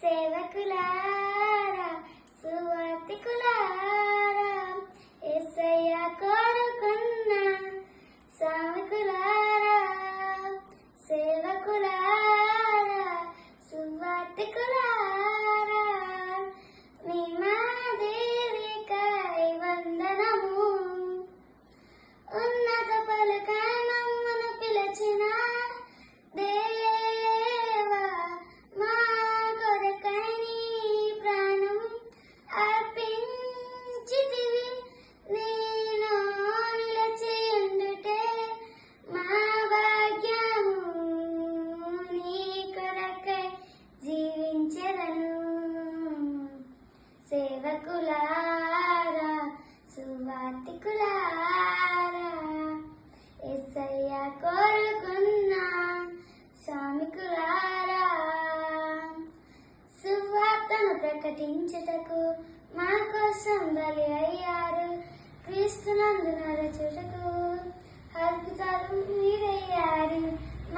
సేవకులారా సువార్తికులారా యేసయ్య కోరుకున్న సామికులారా సేవకులారా సువార్తికులారా మీ మాదిరికై వందనము ఉన్నత పలకై మమ్మను పిలచిన దేవా మా కొరకై నీ ప్రాణం అర్పించితివి నేను నిలచియుండుటే మా భాగ్యము నీ కొరకై జీవించెదను సేవకులారా సువార్తికులారా యేసయ్య కోరుకున్న సామికులారా సువార్తను ప్రకటించుటకు మా కోసం బలి అయ్యారు క్రీస్తునందు నరచుటకు అద్భుతాలు మీరయ్యారు